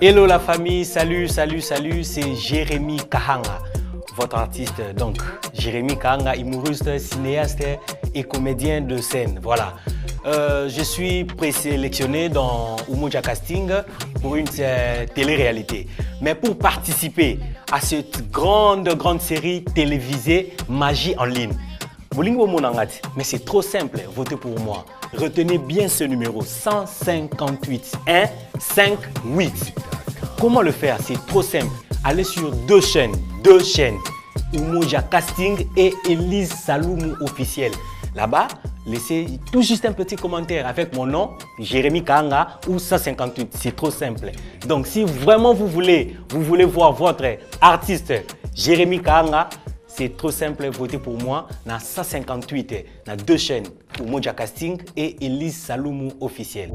Hello la famille, salut, c'est Jérémy Kahanga, votre artiste donc. Jérémy Kahanga, humoriste, cinéaste et comédien de scène, voilà. Je suis présélectionné dans Umoja Casting pour une télé-réalité. Mais pour participer à cette grande série télévisée Magie en ligne, mais c'est trop simple, votez pour moi. Retenez bien ce numéro 158 158. Comment le faire? C'est trop simple. Allez sur deux chaînes, Umoja Casting et Elise Saloumou officiel. Là-bas, laissez tout juste un petit commentaire avec mon nom, Jérémy Kahanga ou 158. C'est trop simple. Donc, si vraiment vous voulez voir votre artiste Jérémy Kahanga, c'est trop simple, votez pour moi dans 158, dans deux chaînes, Umoja Casting et Elise Saloumou officiel.